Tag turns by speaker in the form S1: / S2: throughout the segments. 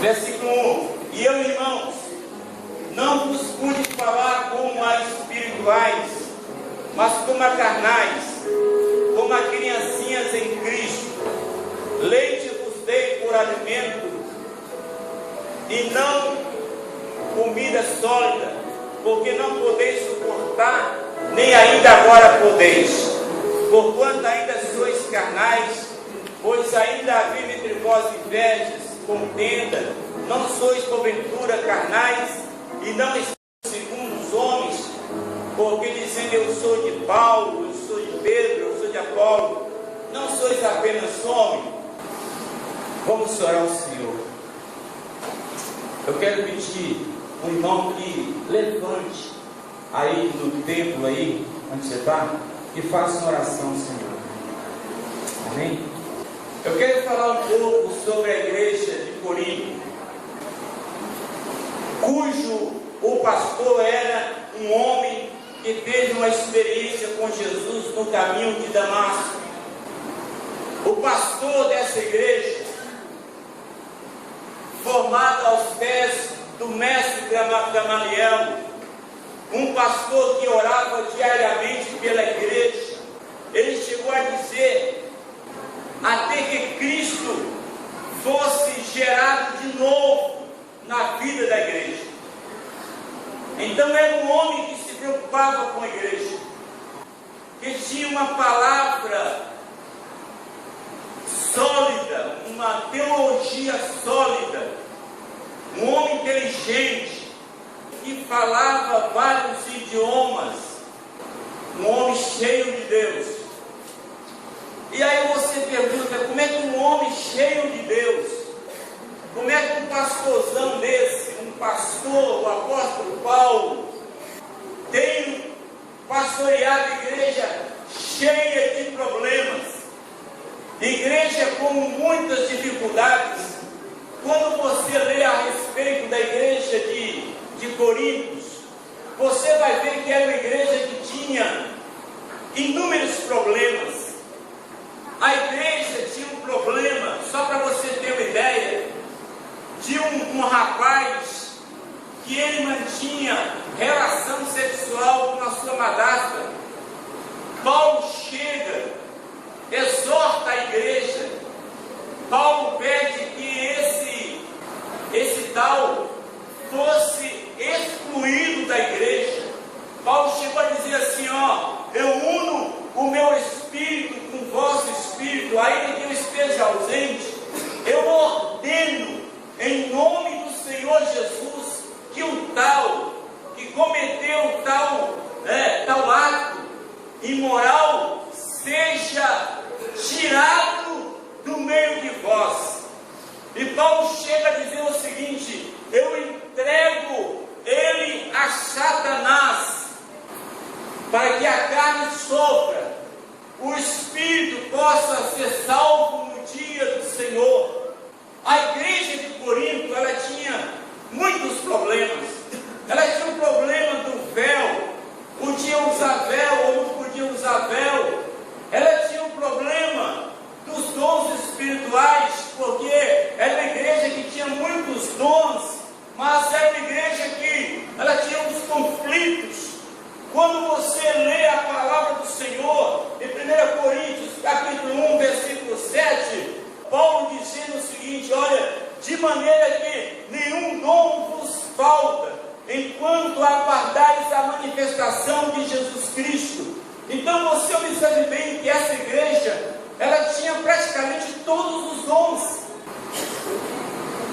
S1: Versículo 1: E eu, irmãos, não vos pude falar como a espirituais, mas como a carnais, como a criancinhas em Cristo. Leite vos dei por alimento, e não comida sólida, porque não podeis suportar, nem ainda agora podeis, porquanto ainda sois carnais, pois ainda vive entre vós invejas, contenda, não sois porventura carnais, e não estáis segundo os homens, porque dizendo eu sou de Paulo, eu sou de Pedro, eu sou de Apolo, não sois apenas homens. Vamos orar ao Senhor. Eu quero pedir um irmão que levante aí no templo aí, onde você está, e faça uma oração ao Senhor. Amém? Eu quero falar um pouco sobre a igreja de Corinto, cujo o pastor era um homem que teve uma experiência com Jesus no caminho de Damasco. O pastor dessa igreja, formado aos pés do mestre Gamaliel, um pastor que orava diariamente pela igreja, ele chegou a dizer até que Cristo fosse gerado de novo na vida da igreja. Então era um homem que se preocupava com a igreja, que tinha uma palavra sólida, uma teologia sólida, um homem inteligente, que falava vários idiomas, um homem cheio de Deus. E aí você pergunta, como é que um homem cheio de Deus, como é que um pastorzão desse, um pastor, o apóstolo Paulo, tem pastoreado a igreja cheia de problemas, igreja com muitas dificuldades? Quando você lê a respeito da igreja de Corinto, você vai ver que era uma igreja que tinha inúmeros problemas. A igreja tinha um problema, só para você ter uma ideia, de um rapaz que ele mantinha relação sexual com a sua madrasta. Paulo chega, exorta a igreja. Paulo pede que esse tal fosse excluído da igreja. Paulo chegou a dizer assim, eu uno o meu espírito com o vosso espírito, ainda que eu esteja ausente, eu ordeno em nome do Senhor Jesus que o tal que cometeu tal ato imoral seja tirado do meio de vós. E Paulo chega a dizer o seguinte: eu entrego ele a Satanás, para que a carne sofra, o espírito possa ser salvo no dia do Senhor. A igreja de Corinto, ela tinha muitos problemas. Ela tinha um problema do véu, podia usar véu ou não podia usar véu. Ela tinha um problema dos dons espirituais, porque era uma igreja que tinha muitos dons, mas era uma igreja que ela tinha uns conflitos. Quando você lê a palavra do Senhor, em 1 Coríntios, capítulo 1, versículo 7, Paulo dizendo o seguinte: olha, de maneira que nenhum dom vos falta, enquanto aguardais a manifestação de Jesus Cristo. Então você observe bem que essa igreja, ela tinha praticamente todos os dons.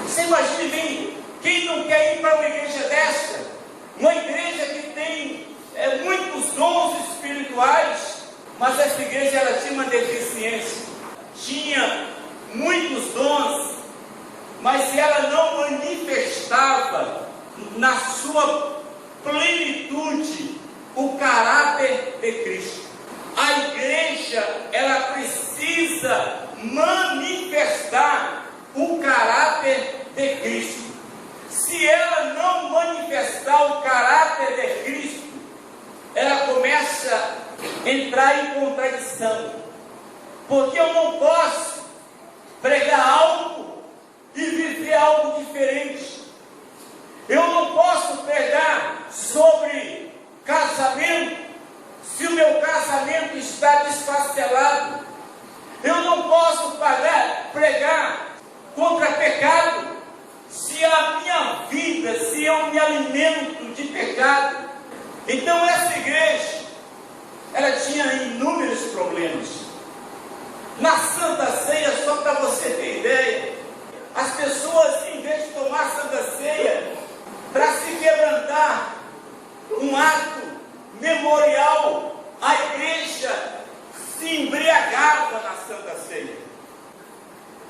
S1: Você imagine bem, quem não quer ir para uma igreja dessa? Uma igreja que tem muitos dons espirituais, mas essa igreja, ela tinha uma deficiência. Tinha muitos dons, mas ela não manifestava na sua plenitude o caráter de Cristo. A igreja, ela precisa manifestar o caráter de Cristo. Se ela não manifestar o caráter de Cristo, ela começa a entrar em contradição, porque eu não posso pregar algo e viver algo diferente Eu não posso pregar sobre casamento se o meu casamento está desfacelado. Eu não posso pregar contra pecado se a minha vida, se eu me alimento de pecado. Então essa igreja, ela tinha inúmeros problemas. Na Santa Ceia, só para você ter ideia, as pessoas, em vez de tomar a Santa Ceia para se quebrantar, um ato memorial, a igreja se embriagava na Santa Ceia.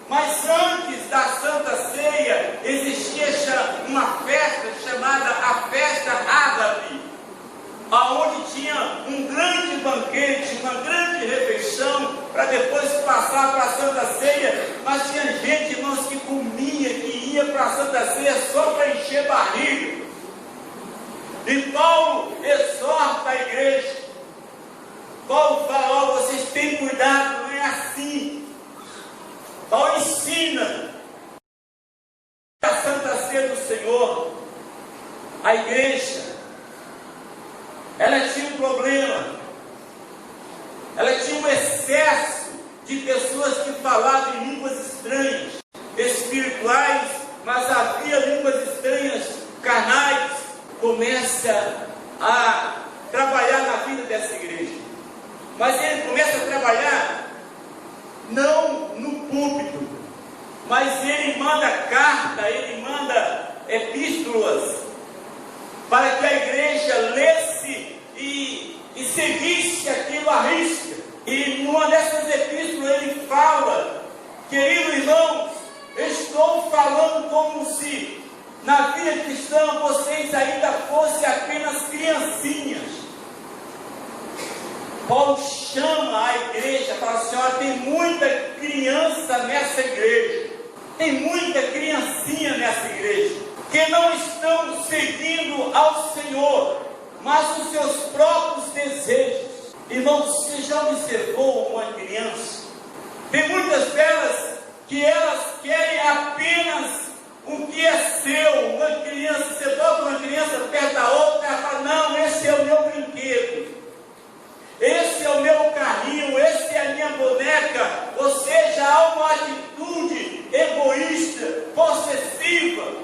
S1: Mas antes da Santa Ceia, existia uma festa chamada a Festa Ágape, aonde tinha um grande banquete, uma grande refeição, para depois passar para a Santa Ceia. Mas tinha gente, irmãos, que comia, que ia para a Santa Ceia só para encher barriga. E Paulo exorta a igreja. Paulo fala: ó, vocês têm cuidado, não é assim. Paulo ensina a Santa Ceia do Senhor. A igreja, ela tinha um problema. Ela tinha um excesso de pessoas que falavam em línguas estranhas, espirituais, mas havia línguas estranhas, carnais. Começa a trabalhar na vida dessa igreja. Mas ele começa a trabalhar não no púlpito, mas ele manda carta, ele manda epístolas para que a igreja lesse e seguisse aquilo à risca. E numa dessas epístolas ele fala: queridos irmãos, estou falando como se na vida cristã vocês ainda fossem apenas criancinhas. Paulo chama a igreja, fala assim: olha, tem muita criança nessa igreja, tem muita criancinha nessa igreja, que não estão seguindo ao Senhor, mas os seus próprios desejos. Irmãos, você já observou uma criança? Tem muitas delas que elas querem apenas o que é seu. Uma criança, você bota uma criança perto da outra, ela fala: não, esse é o meu brinquedo, esse é o meu carrinho, esse é a minha boneca. Ou seja, há uma atitude egoísta, possessiva.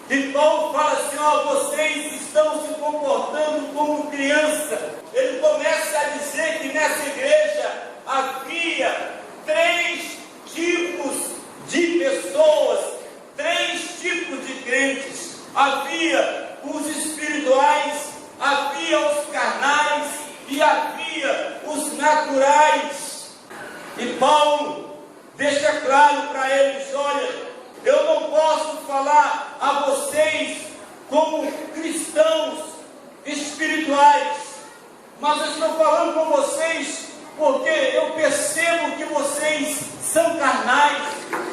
S1: E Paulo fala assim: ó, vocês estão se comportando como criança. Ele começa a dizer que nessa igreja havia 3 tipos de pessoas, 3 tipos de crentes. Havia os espirituais, havia os carnais e havia os naturais. E Paulo deixa claro para eles: olha, eu não posso falar a vocês como cristãos espirituais, mas eu estou falando com vocês porque eu percebo que vocês são carnais.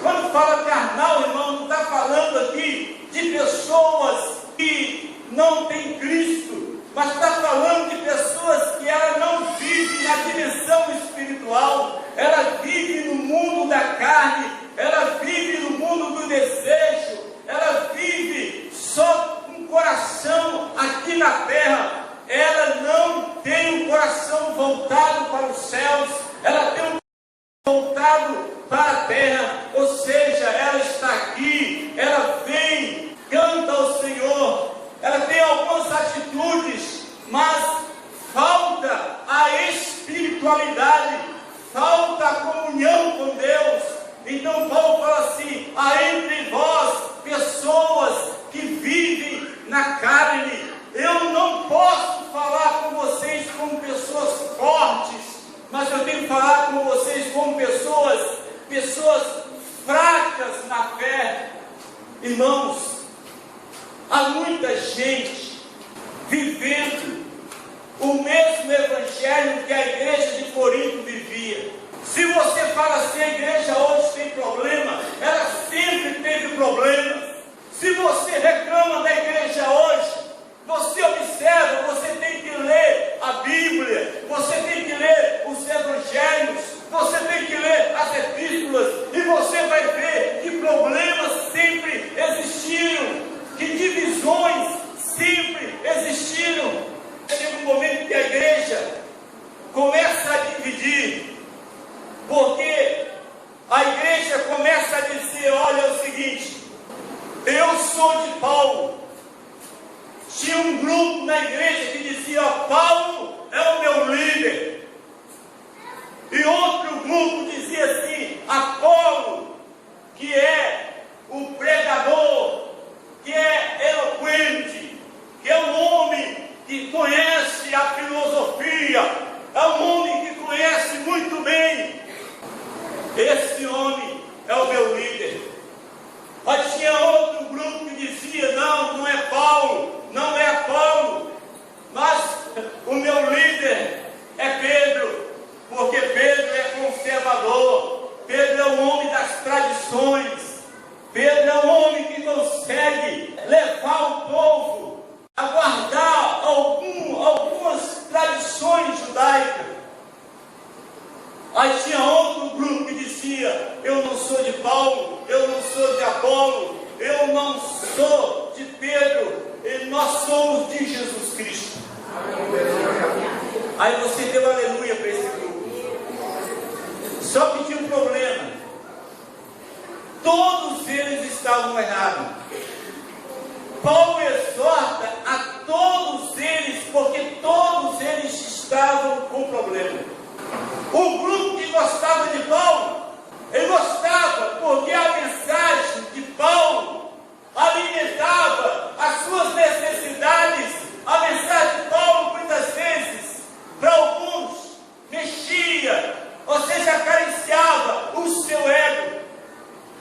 S1: Quando fala carnal, irmão, não está falando aqui de pessoas que não têm Cristo, mas está falando de pessoas que ela não vive na dimensão espiritual, ela vive no mundo da carne, ela vive no mundo do desejo, ela vive só com o coração aqui na terra. Ela não tem um coração voltado para os céus, ela tem um voltado para a terra. Ou seja, ela está aqui, ela vem, canta ao Senhor, ela tem algumas atitudes, mas falta a espiritualidade, falta a comunhão com Deus. Então Paulo fala assim: há entre vós pessoas que vivem na carne. Eu não posso falar com vocês como pessoas fortes, mas eu tenho que falar com vocês como pessoas fracas na fé. Irmãos, há muita gente vivendo o mesmo evangelho que a igreja de Corinto vivia. Se você fala assim: a igreja hoje tem problema, ela sempre teve problemas. Se você reclama da igreja hoje, você observa, você tem que ler a Bíblia, você tem que ler os evangelhos, você tem que ler as epístolas, e você vai ver que problemas sempre existiram, que divisões Mas tinha outro grupo que dizia: não, não é Paulo, não é Paulo, mas o meu líder é Pedro, porque Pedro é conservador, Pedro é um homem das tradições, Pedro é um homem que consegue levar o povo a guardar algumas tradições judaicas. Aí tinha outro grupo que dizia: eu não sou de Paulo, eu não sou de Apolo, eu não sou de Pedro, e nós somos de Jesus Cristo. Aí você deu aleluia para esse grupo. Só que tinha um problema: todos eles estavam errados. Paulo exorta a todos eles, porque todos eles estavam com problema. O grupo que gostava de Paulo, ele gostava porque a mensagem de Paulo alimentava as suas necessidades. A mensagem de Paulo, muitas vezes, para alguns, mexia, ou seja, acariciava o seu ego.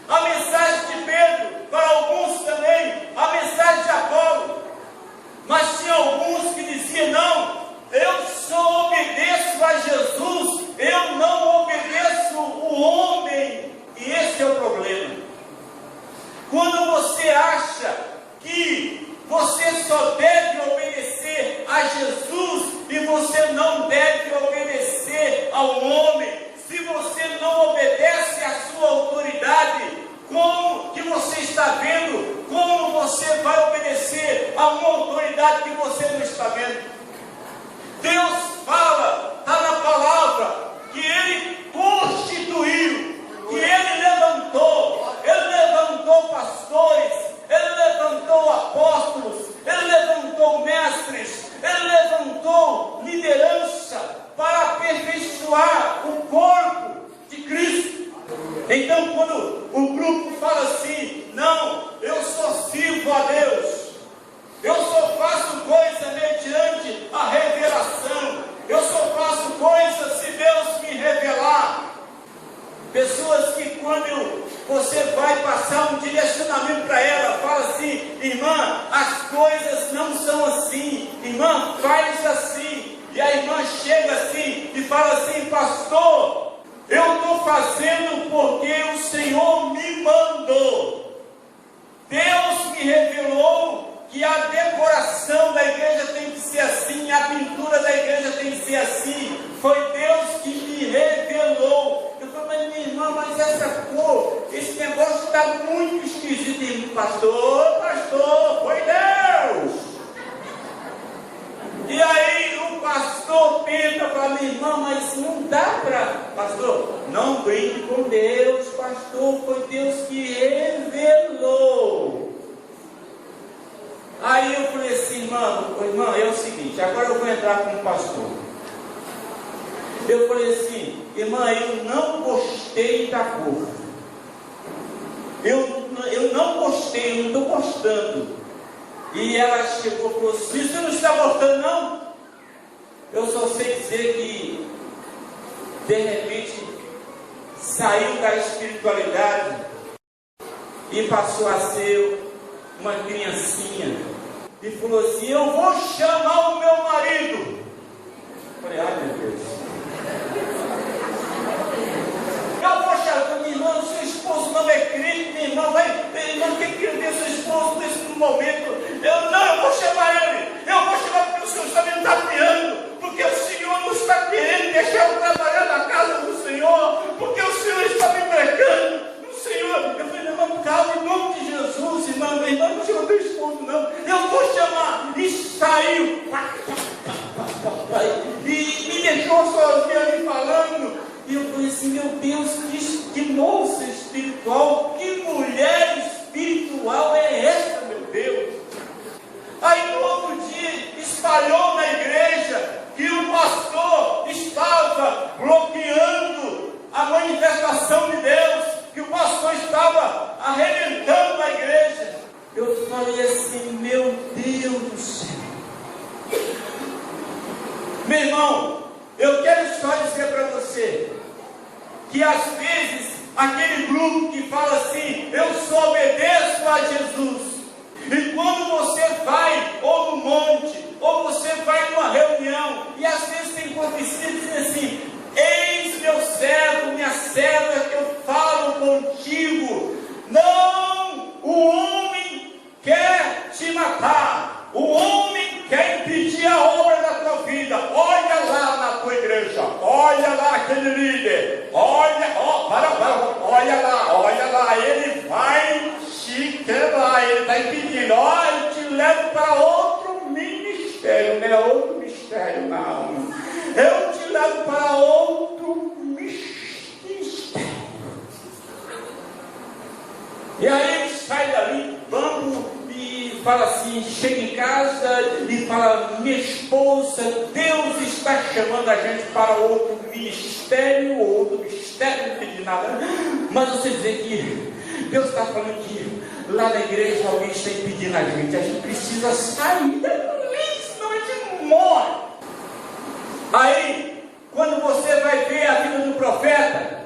S1: A mensagem de Pedro, para alguns também, a mensagem de Apolo. Mas tinha alguns que diziam: não, eu só obedeço a Jesus, eu não obedeço o homem. E esse é o problema. Quando você acha que você só deve obedecer a Jesus e você não deve obedecer ao homem, se você não obedece à sua autoridade, como que você está vendo? Como você vai obedecer a uma autoridade que você não está vendo? Deus fala, está na palavra, que Ele constituiu, que Ele levantou pastores, Ele levantou apóstolos, Ele levantou mestres, Ele levantou liderança para aperfeiçoar o corpo de Cristo. Então, quando o grupo fala assim: não, eu só sirvo a Deus, eu só faço coisa mediante a revelação, eu só faço coisa se Deus me revelar. Pessoas que, quando você vai passar um direcionamento para ela, fala assim: irmã, as coisas não são assim, irmã, faz assim. E a irmã chega assim e fala assim: pastor, eu estou fazendo porque o Senhor me mandou. Deus me revelou que a decoração da igreja tem que ser assim, a pintura da igreja tem que ser assim. Foi Deus que me revelou. Eu falei: mas minha irmã, mas essa cor, esse negócio está muito esquisito. E pastor, foi Deus. E aí o pastor pensa para minha irmã: mas não dá para... Pastor, não brinque com Deus, pastor, foi Deus que revelou. Aí eu falei assim: irmã, é o seguinte, agora eu vou entrar com o pastor. Eu falei assim: irmã, eu não gostei da cor. Eu não gostei, eu não estou gostando. E ela chegou e falou assim: você não está gostando, não? Eu só sei dizer que, de repente, saiu da espiritualidade e passou a ser uma criancinha. E falou assim: eu vou chamar o meu marido. Eu falei: ai meu Deus. Eu vou chamar, minha irmã, seu esposo não é crente, minha irmã, não tem que ver seu esposo nesse momento. Eu vou chamar ele, eu vou chamar porque o Senhor está me tapeando, porque o Senhor não está querendo deixar eu trabalhar na casa do Senhor, porque o Senhor está me pregando. O Senhor, eu falei: irmão, calma, em nome de Jesus, irmã, não chama teu esposo, não. Eu vou chamar. E saiu, e me deixou sozinho ali falando. E eu falei assim: meu Deus, que moça espiritual, que mulher espiritual é essa, meu Deus? Aí no outro dia espalhou na igreja que o pastor estava bloqueando a manifestação de Deus, que o pastor estava arrebentando a igreja. Eu falei assim: meu Deus do céu. Meu irmão, eu quero só dizer para você que às vezes aquele grupo que fala assim: eu só obedeço profecia dizendo assim: eis meu servo, minha serva, que eu falo contigo. Não, o homem quer te matar, o homem quer impedir a obra da tua vida. Olha lá na tua igreja, olha lá aquele líder, olha lá, ele vai te quebrar, ele está impedindo. Eu te levo para outro ministério, não é outro mistério, não. Eu te levo para outro mistério. E aí ele sai dali, vamos, e fala assim, chega em casa e fala: minha esposa, Deus está chamando a gente para outro ministério, não entendi nada. Mas você dizer que Deus está falando que lá na igreja alguém está impedindo a gente precisa sair dali, senão a gente morre. Aí, quando você vai ver a vida do profeta,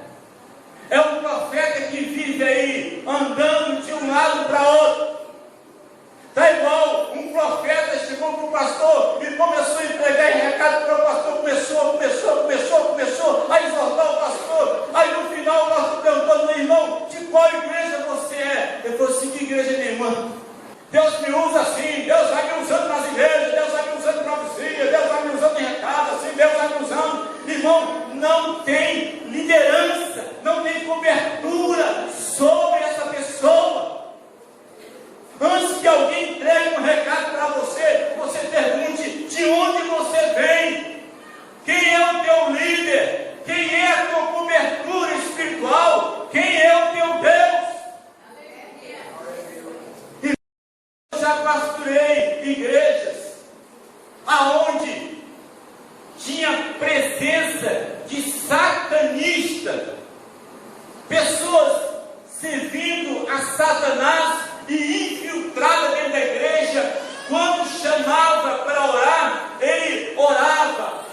S1: é um profeta que vive aí, andando de um lado para outro. Está igual, um profeta chegou para o pastor e começou a entregar recado para o pastor, começou a exortar o pastor. Aí no final o pastor perguntou: meu irmão, de qual igreja você é? Ele falou assim: que igreja nenhuma. Deus me usa assim, Deus vai me usando nas igrejas, Deus vai me usando em profecia, Deus vai me usando em recado, assim, Deus vai me usando. Irmão, não tem liderança, não tem cobertura sobre essa pessoa. Antes que alguém entregue um recado para você, você pergunte: de onde você vem? Quem é o teu líder? Quem é a tua cobertura espiritual? Quem é o teu Deus? Eu já pastorei igrejas aonde tinha presença de satanista, pessoas servindo a Satanás e infiltrada dentro da igreja. Quando chamava para orar, ele orava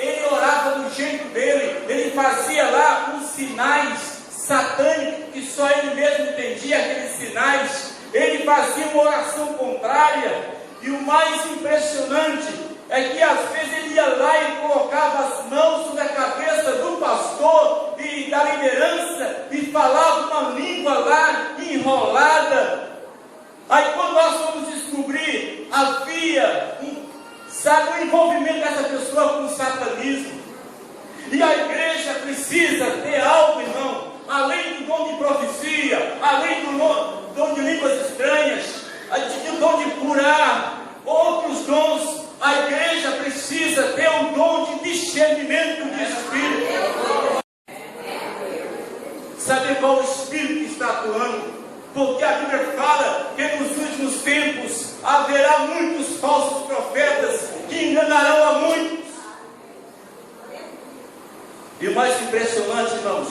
S1: do jeito dele, ele fazia lá uns sinais satânicos que só ele mesmo entendia, aqueles sinais. Ele fazia uma oração contrária, e o mais impressionante é que às vezes ele ia lá e colocava as mãos sobre a cabeça do pastor e da liderança e falava uma língua lá enrolada. Aí quando nós fomos descobrir, havia um envolvimento dessa pessoa com o satanismo. E a igreja precisa ter algo, irmão, além do dom de profecia, além do dom de línguas estranhas, do dom de curar, outros dons. A igreja precisa ter um dom de discernimento de espírito. Saber qual o espírito que está atuando. Porque a Bíblia fala que nos últimos tempos haverá muitos falsos profetas que enganarão a muitos. E o mais impressionante, irmãos,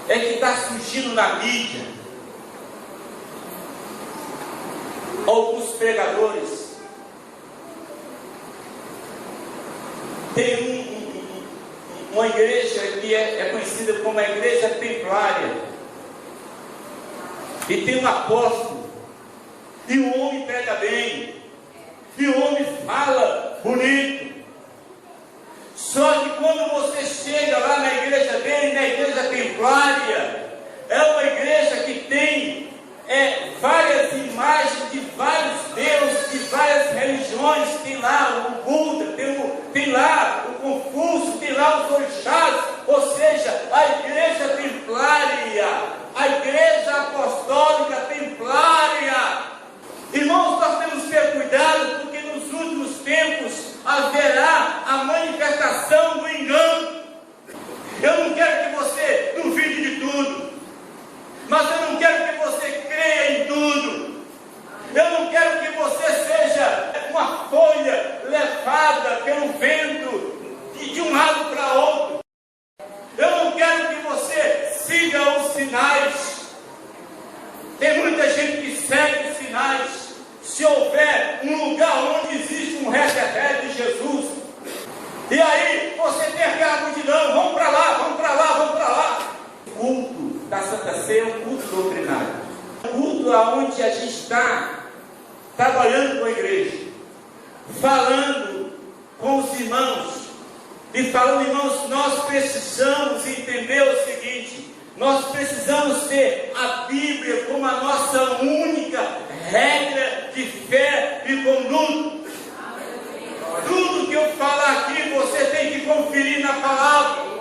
S1: é que está surgindo na mídia alguns pregadores. Tem uma igreja que é conhecida como a Igreja Templária. E tem um apóstolo, e o homem prega bem, e o homem fala bonito. Só que quando você chega lá na igreja dele, na Igreja Templária, é uma igreja que tem várias imagens de vários deuses, de várias religiões. Tem lá o Buda, tem lá o Confúcio, tem lá os orixás. Ou seja, a Igreja Templária, a Igreja Apostólica Templária. Irmãos, nós temos que ter cuidado, porque nos últimos tempos haverá a manifestação do engano. Eu não quero que você duvide de tudo, mas eu não quero que você creia em tudo. Eu não quero que você seja uma folha levada pelo vento de um lado para outro. Eu não quero que você siga os sinais. Tem muita gente que segue os sinais. Se houver um lugar onde existe um reteté de Jesus, e aí você tem aquela multidão: vamos para lá, vamos para lá, vamos para lá. O culto da Santa Ceia é um culto doutrinário, um culto onde a gente está trabalhando com a igreja, falando com os irmãos, E falando, irmãos, nós precisamos entender o seguinte: nós precisamos ter a Bíblia como a nossa única regra de fé e conduta. Tudo que eu falar aqui, você tem que conferir na palavra.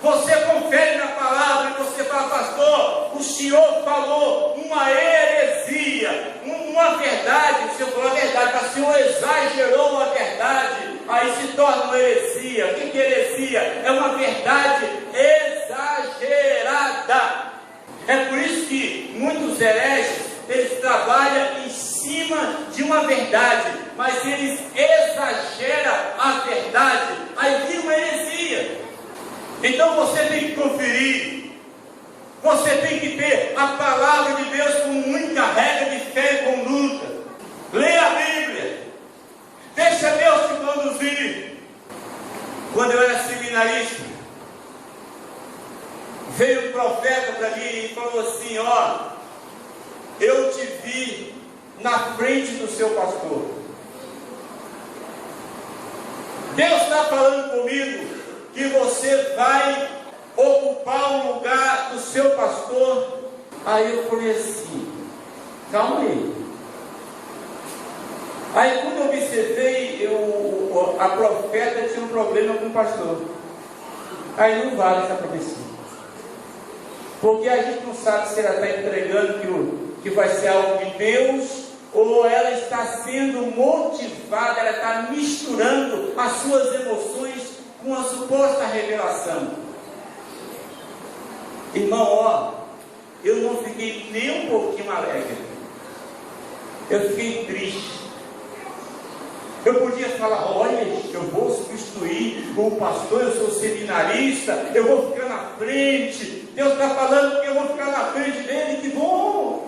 S1: Você confere na palavra e você fala: pastor, o senhor falou uma heresia, uma verdade. O senhor falou a verdade, mas o senhor exagerou a verdade, aí se torna uma heresia. O que é heresia? É uma verdade exagerada. É por isso que muitos hereges, eles trabalham em cima de uma verdade, mas eles exageram a verdade, aí vira uma heresia. Então você tem que conferir, você tem que ter a palavra de Deus como única regra de fé e conduta. Leia a Bíblia, deixa Deus te conduzir. Quando eu era seminarista, veio um profeta para mim e falou assim: ó, eu te vi na frente do seu pastor. Deus está falando comigo que você vai ocupar o lugar do seu pastor. Aí eu falei assim: calma aí. Aí quando eu observei, a profeta tinha um problema com o pastor. Aí não vale essa profecia, porque a gente não sabe se ela está entregando que vai ser algo de Deus, ou ela está sendo motivada, ela está misturando as suas emoções com a suposta revelação. Irmão, ó, eu não fiquei nem um pouquinho alegre, eu fiquei triste. Eu podia falar: olha, eu vou substituir o pastor, eu sou seminarista, eu vou ficar na frente, Deus está falando que eu vou ficar na frente dele, que bom.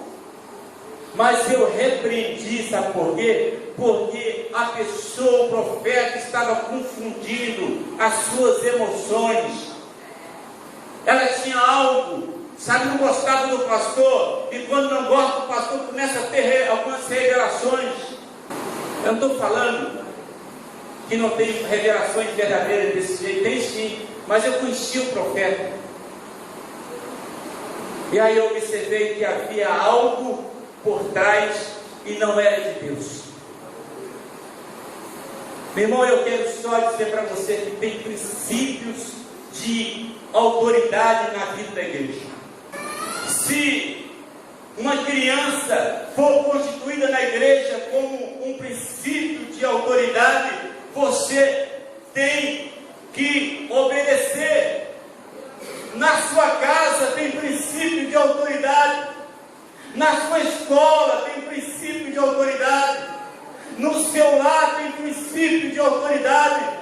S1: Mas eu repreendi, sabe por quê? Porque a pessoa, o profeta, estava confundindo as suas emoções. Ela tinha algo, sabe, não gostava do pastor, e quando não gosta do pastor, começa a ter algumas revelações. Eu não estou falando que não tem revelações verdadeiras desse jeito, tem sim, mas eu conheci o profeta. E aí eu observei que havia algo por trás e não era de Deus. Meu irmão, eu quero só dizer para você que tem princípios de autoridade na vida da igreja. Se uma criança for constituída na igreja como um princípio de autoridade, você tem que obedecer. Na sua casa tem princípio de autoridade, na sua escola tem princípio de autoridade, no seu lar tem princípio de autoridade.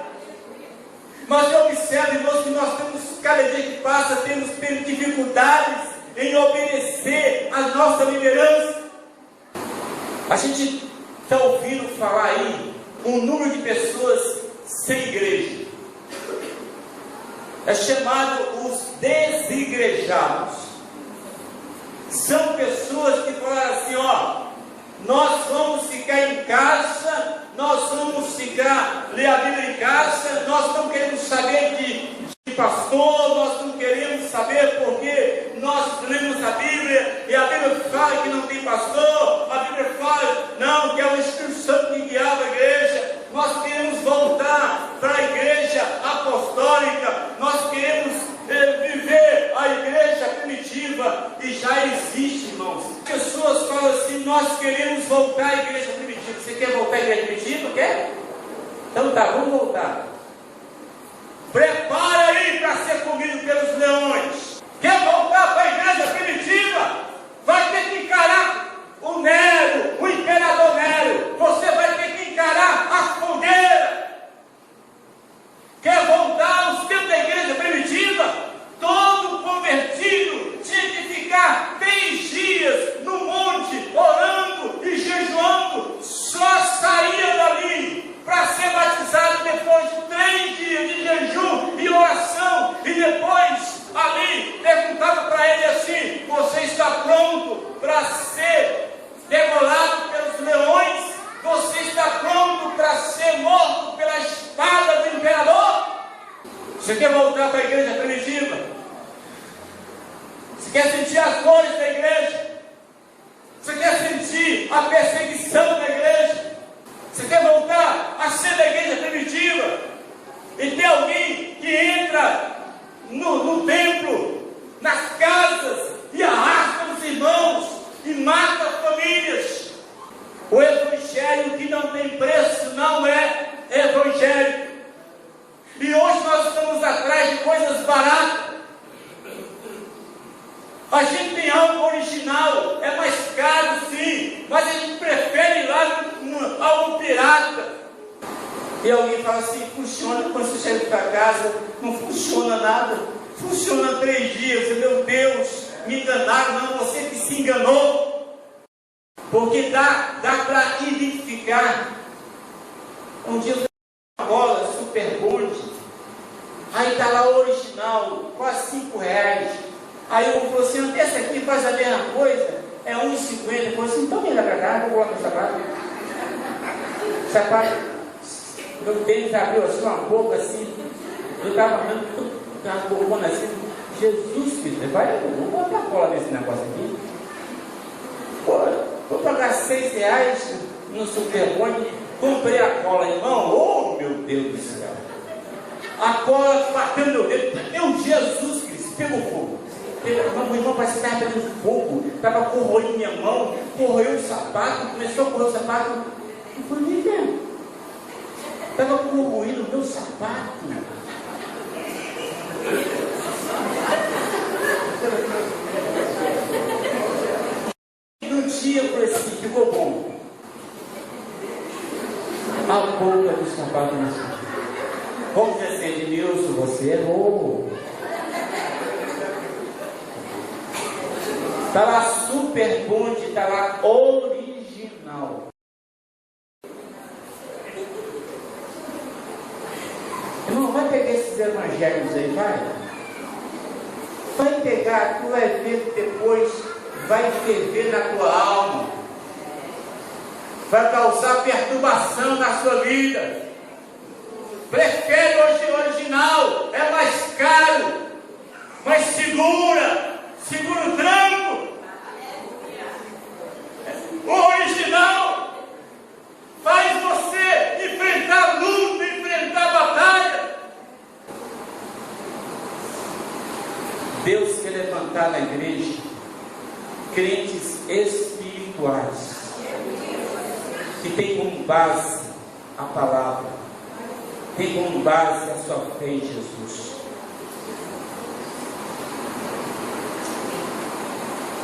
S1: Mas observe, irmãos, que nós temos, cada dia que passa, temos dificuldades em obedecer a nossa liderança. A gente está ouvindo falar aí um número de pessoas sem igreja, é chamado os desigrejados. São pessoas que falaram assim: ó, nós vamos ficar em casa, nós vamos ficar, ler a Bíblia em casa, nós não queremos saber de pastor, nós não queremos saber, porque nós lemos a Bíblia, e a Bíblia fala que não tem pastor, a Bíblia fala, não, que é o Espírito Santo que guiava a igreja. Nós queremos voltar para a igreja apostólica, nós queremos viver a igreja primitiva, e já existe, irmãos. Pessoas falam assim: nós queremos voltar à igreja primitiva. Você quer voltar à igreja primitiva? Quer? Então tá, vamos voltar. Prepara aí para ser comido pelos leões. Quer voltar para a igreja primitiva? Vai ter que encarar o Nero, o imperador Nero. Você vai ter que encarar a fogueira. Quer voltar aos tempos da igreja primitiva? Todo convertido tinha que ficar 3 dias no monte, orando e jejuando. Só saía dali para ser batizado depois de 3 dias de jejum e oração. E depois ali perguntava para ele assim: algo original. É mais caro, sim, mas a gente prefere ir lá algo pirata. E alguém fala assim, funciona. Quando você chega para casa, não funciona nada. Funciona 3 dias. Meu Deus, me enganaram. Não, você que se enganou. Porque dá para identificar. Um dia eu fui uma bola super bonde. Aí está lá o original, quase R$5. Aí eu falou assim, essa aqui faz a mesma coisa, é R$1,50. Eu falei assim, então vem lá para cá, vou colocar o sapato. Sapato, meu tênis abriu assim, uma boca assim, eu estava andando, uma bocona assim, Jesus Cristo, vai, vou botar cola nesse negócio aqui. Pô, vou pagar R$6 no Superbonde, comprei a cola, irmão, oh meu Deus do céu. A cola batendo meu dedo, meu Jesus Cristo, pegou fogo. Meu irmão parece que estava pegando fogo, estava corroendo minha mão, corroeu o sapato, começou a corroer o sapato. Eu falei, velho, estava corroendo o meu sapato. No dia eu falei assim, ficou bom. A boca do sapato na sua. Vamos dizer assim, Edmilson, você errou. Está lá super bonde, está lá original. Irmão, vai pegar esses evangelhos aí, vai. Vai pegar, tu vai ver depois, vai ferver na tua alma. Vai causar perturbação na sua vida. Prefere hoje o original, é mais caro, mas segura o tranco. O original faz você enfrentar a luta, enfrentar a batalha. Deus quer levantar na igreja crentes espirituais que tem como base a palavra, tem como base a sua fé em Jesus.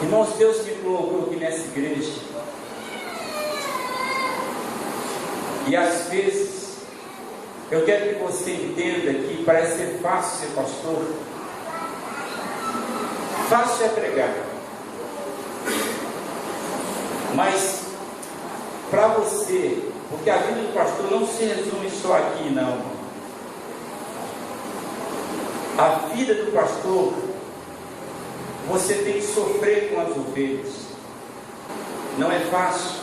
S1: Irmãos, Deus me colocou aqui nessa igreja, e às vezes eu quero que você entenda que parece ser fácil ser pastor, fácil é pregar, mas para você, porque a vida do pastor não se resume só aqui, não. A vida do pastor, você tem que sofrer com as ovelhas. Não é fácil.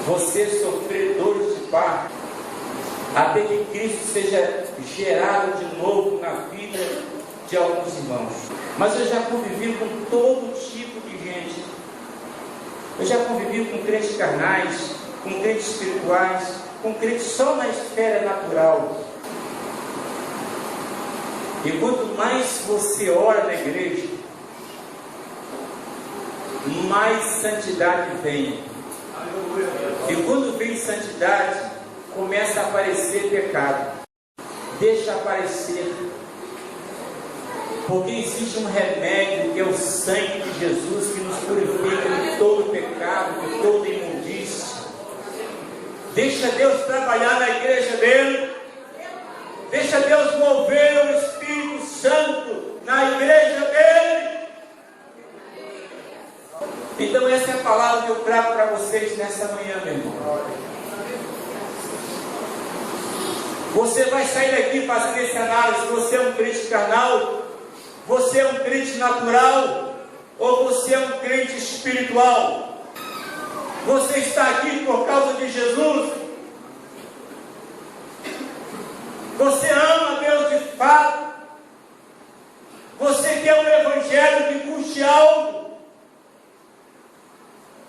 S1: Você sofrer dores de parto, até que Cristo seja gerado de novo na vida de alguns irmãos. Mas eu já convivi com todo tipo de gente. Eu já convivi com crentes carnais, com crentes espirituais, com crentes só na esfera natural. E quanto mais você ora na igreja, mais santidade vem. E quando vem santidade, começa a aparecer pecado. Deixa aparecer. Porque existe um remédio que é o sangue de Jesus, que nos purifica de todo pecado, de toda imundícia. Deixa Deus trabalhar na igreja dele. Deixa Deus mover o Espírito Santo na igreja dele. Então essa é a palavra que eu trago para vocês nessa manhã, meu irmão. Você vai sair daqui fazendo essa análise. Você é um crente carnal? Você é um crente natural? Ou você é um crente espiritual? Você está aqui por causa de Jesus? Você ama Deus de fato? Você quer um evangelho que custe algo?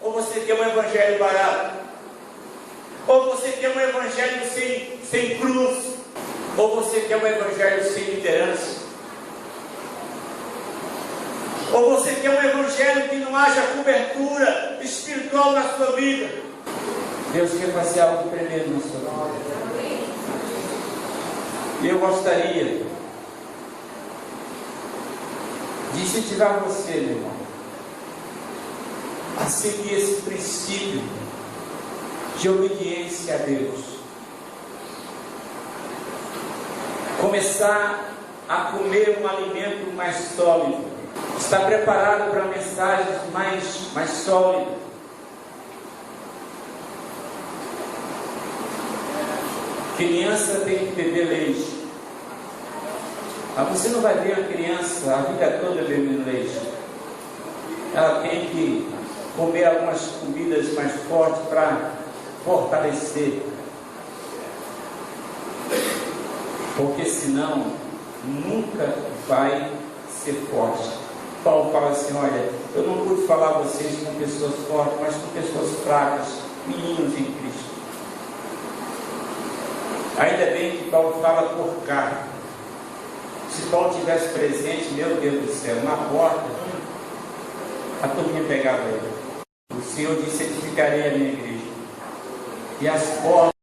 S1: Ou você quer um evangelho barato? Ou você quer um evangelho sem cruz? Ou você quer um evangelho sem liderança? Ou você quer um evangelho que não haja cobertura espiritual na sua vida? Deus quer fazer algo tremendo na sua vida. E eu gostaria de incentivar você, meu irmão, a seguir esse princípio de obediência a Deus. Começar a comer um alimento mais sólido. Estar preparado para mensagens mais sólidas. Criança tem que beber leite. Mas você não vai ver a criança a vida toda bebendo leite. Ela tem que comer algumas comidas mais fortes para fortalecer. Porque senão nunca vai ser forte. Paulo fala assim: olha, eu não pude falar a vocês com pessoas fortes, mas com pessoas fracas, meninos em Cristo. Ainda bem que Paulo fala por carne. Se Paulo tivesse presente, meu Deus do céu, na porta, a turminha pegava ele. O Senhor disse: edificarei a minha igreja, e as portas